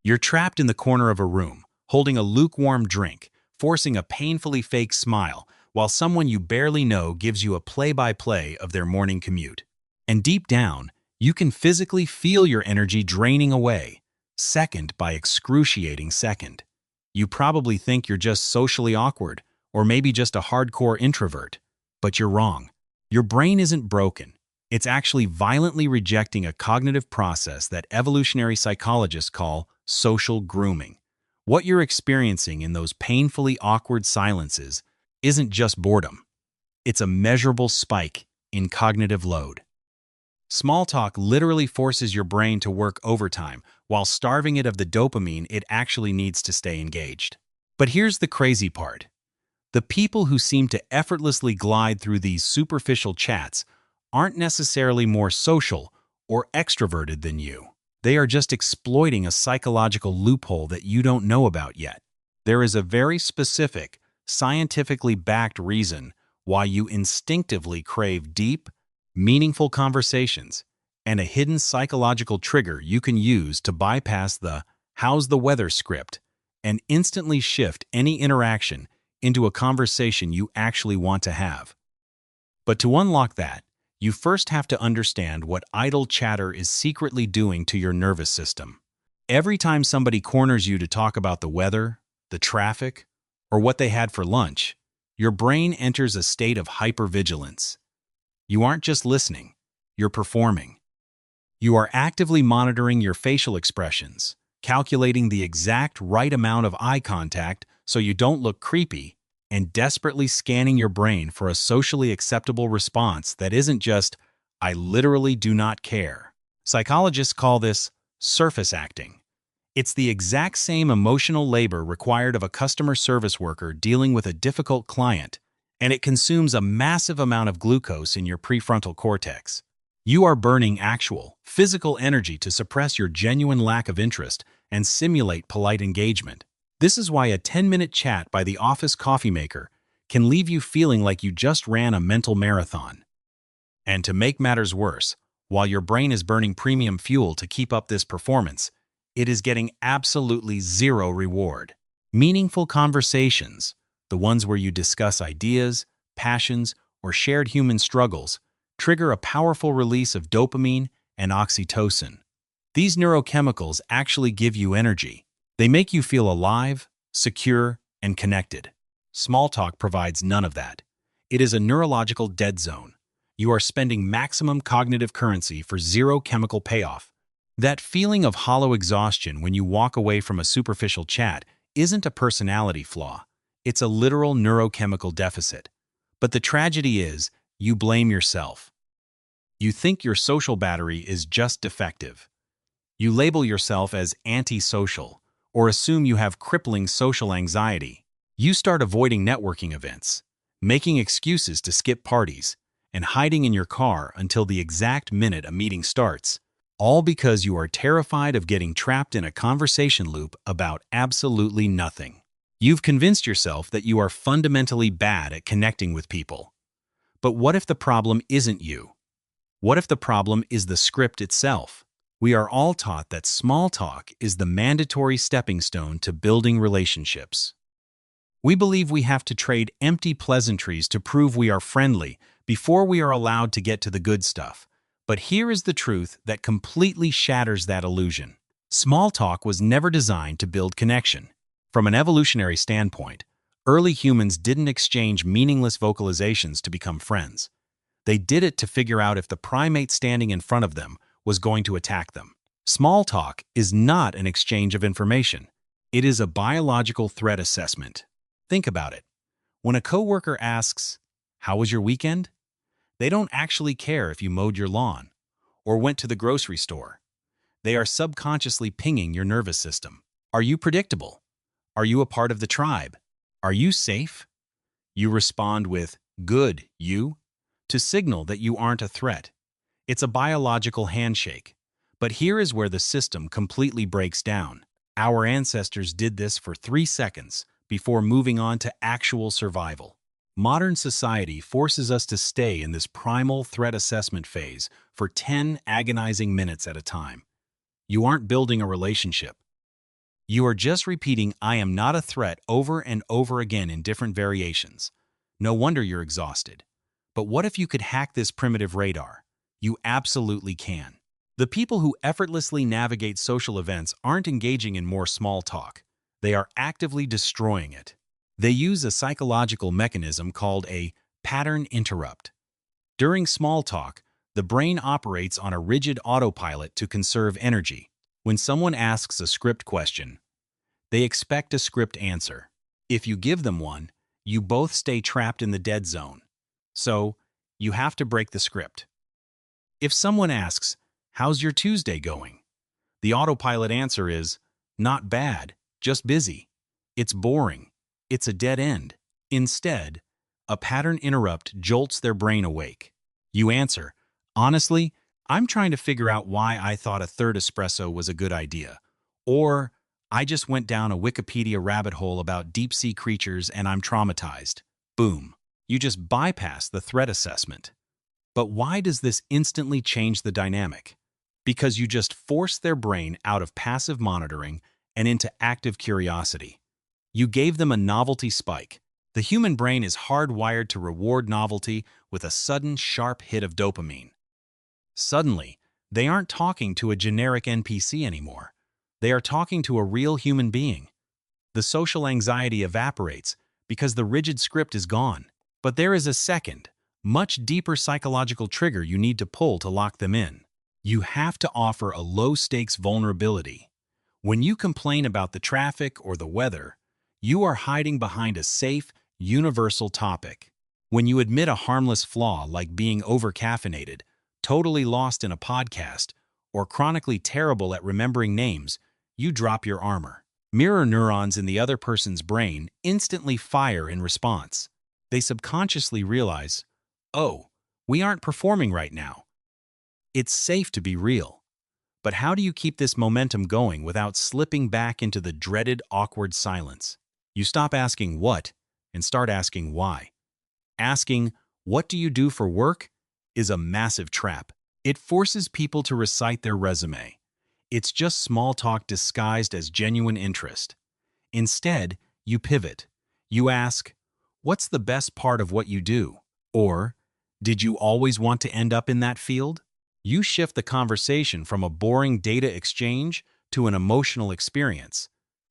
You're trapped in the corner of a room, holding a lukewarm drink, forcing a painfully fake smile, while someone you barely know gives you a play-by-play of their morning commute. And deep down, you can physically feel your energy draining away, second by excruciating second. You probably think you're just socially awkward, or maybe just a hardcore introvert. But you're wrong. Your brain isn't broken. It's actually violently rejecting a cognitive process that evolutionary psychologists call social grooming. What you're experiencing in those painfully awkward silences isn't just boredom. It's a measurable spike in cognitive load. Small talk literally forces your brain to work overtime while starving it of the dopamine it actually needs to stay engaged. But here's the crazy part. The people who seem to effortlessly glide through these superficial chats aren't necessarily more social or extroverted than you. They are just exploiting a psychological loophole that you don't know about yet. There is a very specific, scientifically backed reason why you instinctively crave deep, meaningful conversations, and a hidden psychological trigger you can use to bypass the "how's the weather" script and instantly shift any interaction into a conversation you actually want to have. But to unlock that, you first have to understand what idle chatter is secretly doing to your nervous system. Every time somebody corners you to talk about the weather, the traffic, or what they had for lunch, your brain enters a state of hypervigilance. You aren't just listening, you're performing. You are actively monitoring your facial expressions, calculating the exact right amount of eye contact so you don't look creepy, and desperately scanning your brain for a socially acceptable response that isn't just, "I literally do not care." Psychologists call this surface acting. It's the exact same emotional labor required of a customer service worker dealing with a difficult client, and it consumes a massive amount of glucose in your prefrontal cortex. You are burning actual, physical energy to suppress your genuine lack of interest and simulate polite engagement. This is why a 10-minute chat by the office coffee maker can leave you feeling like you just ran a mental marathon. And to make matters worse, while your brain is burning premium fuel to keep up this performance, it is getting absolutely zero reward. Meaningful conversations, the ones where you discuss ideas, passions, or shared human struggles, trigger a powerful release of dopamine and oxytocin. These neurochemicals actually give you energy. They make you feel alive, secure, and connected. Small talk provides none of that. It is a neurological dead zone. You are spending maximum cognitive currency for zero chemical payoff. That feeling of hollow exhaustion when you walk away from a superficial chat isn't a personality flaw. It's a literal neurochemical deficit. But the tragedy is, you blame yourself. You think your social battery is just defective. You label yourself as antisocial, or assume you have crippling social anxiety. You start avoiding networking events, making excuses to skip parties, and hiding in your car until the exact minute a meeting starts, all because you are terrified of getting trapped in a conversation loop about absolutely nothing. You've convinced yourself that you are fundamentally bad at connecting with people. But what if the problem isn't you? What if the problem is the script itself? We are all taught that small talk is the mandatory stepping stone to building relationships. We believe we have to trade empty pleasantries to prove we are friendly before we are allowed to get to the good stuff. But here is the truth that completely shatters that illusion. Small talk was never designed to build connection. From an evolutionary standpoint, early humans didn't exchange meaningless vocalizations to become friends. They did it to figure out if the primate standing in front of them was going to attack them. Small talk is not an exchange of information. It is a biological threat assessment. Think about it. When a coworker asks, "How was your weekend?" they don't actually care if you mowed your lawn or went to the grocery store. They are subconsciously pinging your nervous system. Are you predictable? Are you a part of the tribe? Are you safe? You respond with, "Good, you?" to signal that you aren't a threat. It's a biological handshake. But here is where the system completely breaks down. Our ancestors did this for 3 seconds before moving on to actual survival. Modern society forces us to stay in this primal threat assessment phase for 10 agonizing minutes at a time. You aren't building a relationship. You are just repeating "I am not a threat" over and over again in different variations. No wonder you're exhausted. But what if you could hack this primitive radar? You absolutely can. The people who effortlessly navigate social events aren't engaging in more small talk. They are actively destroying it. They use a psychological mechanism called a pattern interrupt. During small talk, the brain operates on a rigid autopilot to conserve energy. When someone asks a script question, they expect a script answer. If you give them one, you both stay trapped in the dead zone. So, you have to break the script. If someone asks, "How's your Tuesday going?" the autopilot answer is, "Not bad, just busy. It's boring. It's a dead end." Instead, a pattern interrupt jolts their brain awake. You answer, "Honestly, I'm trying to figure out why I thought a third espresso was a good idea." Or, "I just went down a Wikipedia rabbit hole about deep-sea creatures and I'm traumatized." Boom. You just bypass the threat assessment. But why does this instantly change the dynamic? Because you just force their brain out of passive monitoring and into active curiosity. You gave them a novelty spike. The human brain is hardwired to reward novelty with a sudden, sharp hit of dopamine. Suddenly, they aren't talking to a generic NPC anymore. They are talking to a real human being. The social anxiety evaporates because the rigid script is gone. But there is a second, much deeper psychological trigger you need to pull to lock them in. You have to offer a low-stakes vulnerability. When you complain about the traffic or the weather, you are hiding behind a safe, universal topic. When you admit a harmless flaw like being over-caffeinated, totally lost in a podcast, or chronically terrible at remembering names, you drop your armor. Mirror neurons in the other person's brain instantly fire in response. They subconsciously realize, "Oh, we aren't performing right now. It's safe to be real." But how do you keep this momentum going without slipping back into the dreaded awkward silence? You stop asking what and start asking why. Asking, "What do you do for work?" is a massive trap. It forces people to recite their resume. It's just small talk disguised as genuine interest. Instead, you pivot. You ask, "What's the best part of what you do?" Or, "Did you always want to end up in that field?" You shift the conversation from a boring data exchange to an emotional experience.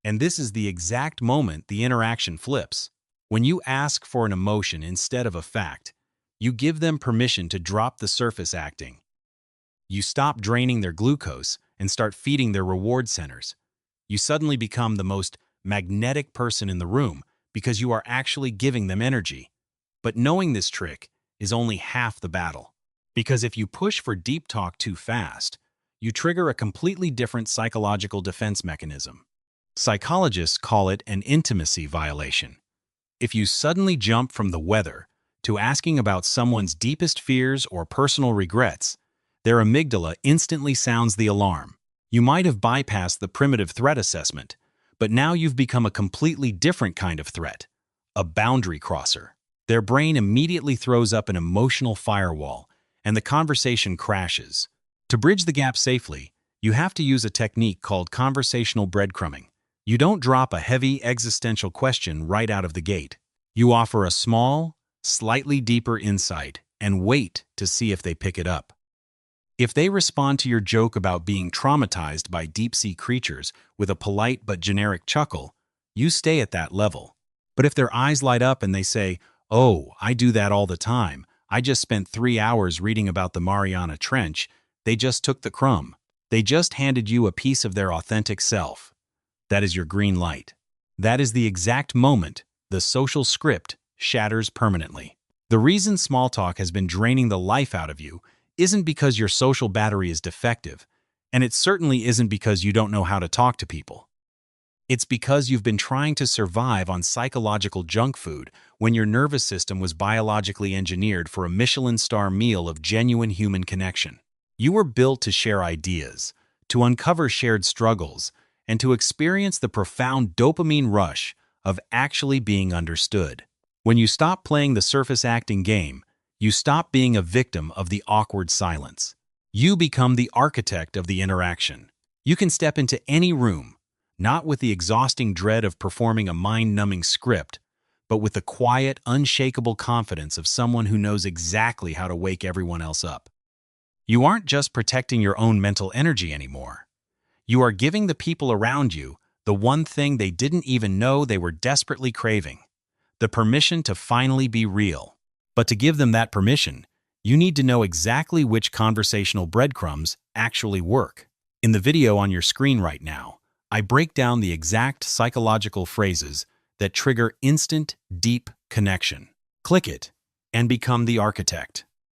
And this is the exact moment the interaction flips. When you ask for an emotion instead of a fact, you give them permission to drop the surface acting. You stop draining their glucose and start feeding their reward centers. You suddenly become the most magnetic person in the room because you are actually giving them energy. But knowing this trick is only half the battle. Because if you push for deep talk too fast, you trigger a completely different psychological defense mechanism. Psychologists call it an intimacy violation. If you suddenly jump from the weather to asking about someone's deepest fears or personal regrets, their amygdala instantly sounds the alarm. You might have bypassed the primitive threat assessment, but now you've become a completely different kind of threat, a boundary crosser. Their brain immediately throws up an emotional firewall, and the conversation crashes. To bridge the gap safely, you have to use a technique called conversational breadcrumbing. You don't drop a heavy existential question right out of the gate. You offer a small, slightly deeper insight and wait to see if they pick it up. If they respond to your joke about being traumatized by deep-sea creatures with a polite but generic chuckle, you stay at that level. But if their eyes light up and they say, "Oh, I do that all the time. I just spent 3 hours reading about the Mariana Trench," they just took the crumb. They just handed you a piece of their authentic self. That is your green light. That is the exact moment the social script shatters permanently. The reason small talk has been draining the life out of you isn't because your social battery is defective, and it certainly isn't because you don't know how to talk to people. It's because you've been trying to survive on psychological junk food when your nervous system was biologically engineered for a Michelin star meal of genuine human connection. You were built to share ideas, to uncover shared struggles, and to experience the profound dopamine rush of actually being understood. When you stop playing the surface acting game, you stop being a victim of the awkward silence. You become the architect of the interaction. You can step into any room, not with the exhausting dread of performing a mind-numbing script, but with the quiet, unshakable confidence of someone who knows exactly how to wake everyone else up. You aren't just protecting your own mental energy anymore. You are giving the people around you the one thing they didn't even know they were desperately craving: the permission to finally be real. But to give them that permission, you need to know exactly which conversational breadcrumbs actually work. In the video on your screen right now, I break down the exact psychological phrases that trigger instant, deep connection. Click it and become the architect.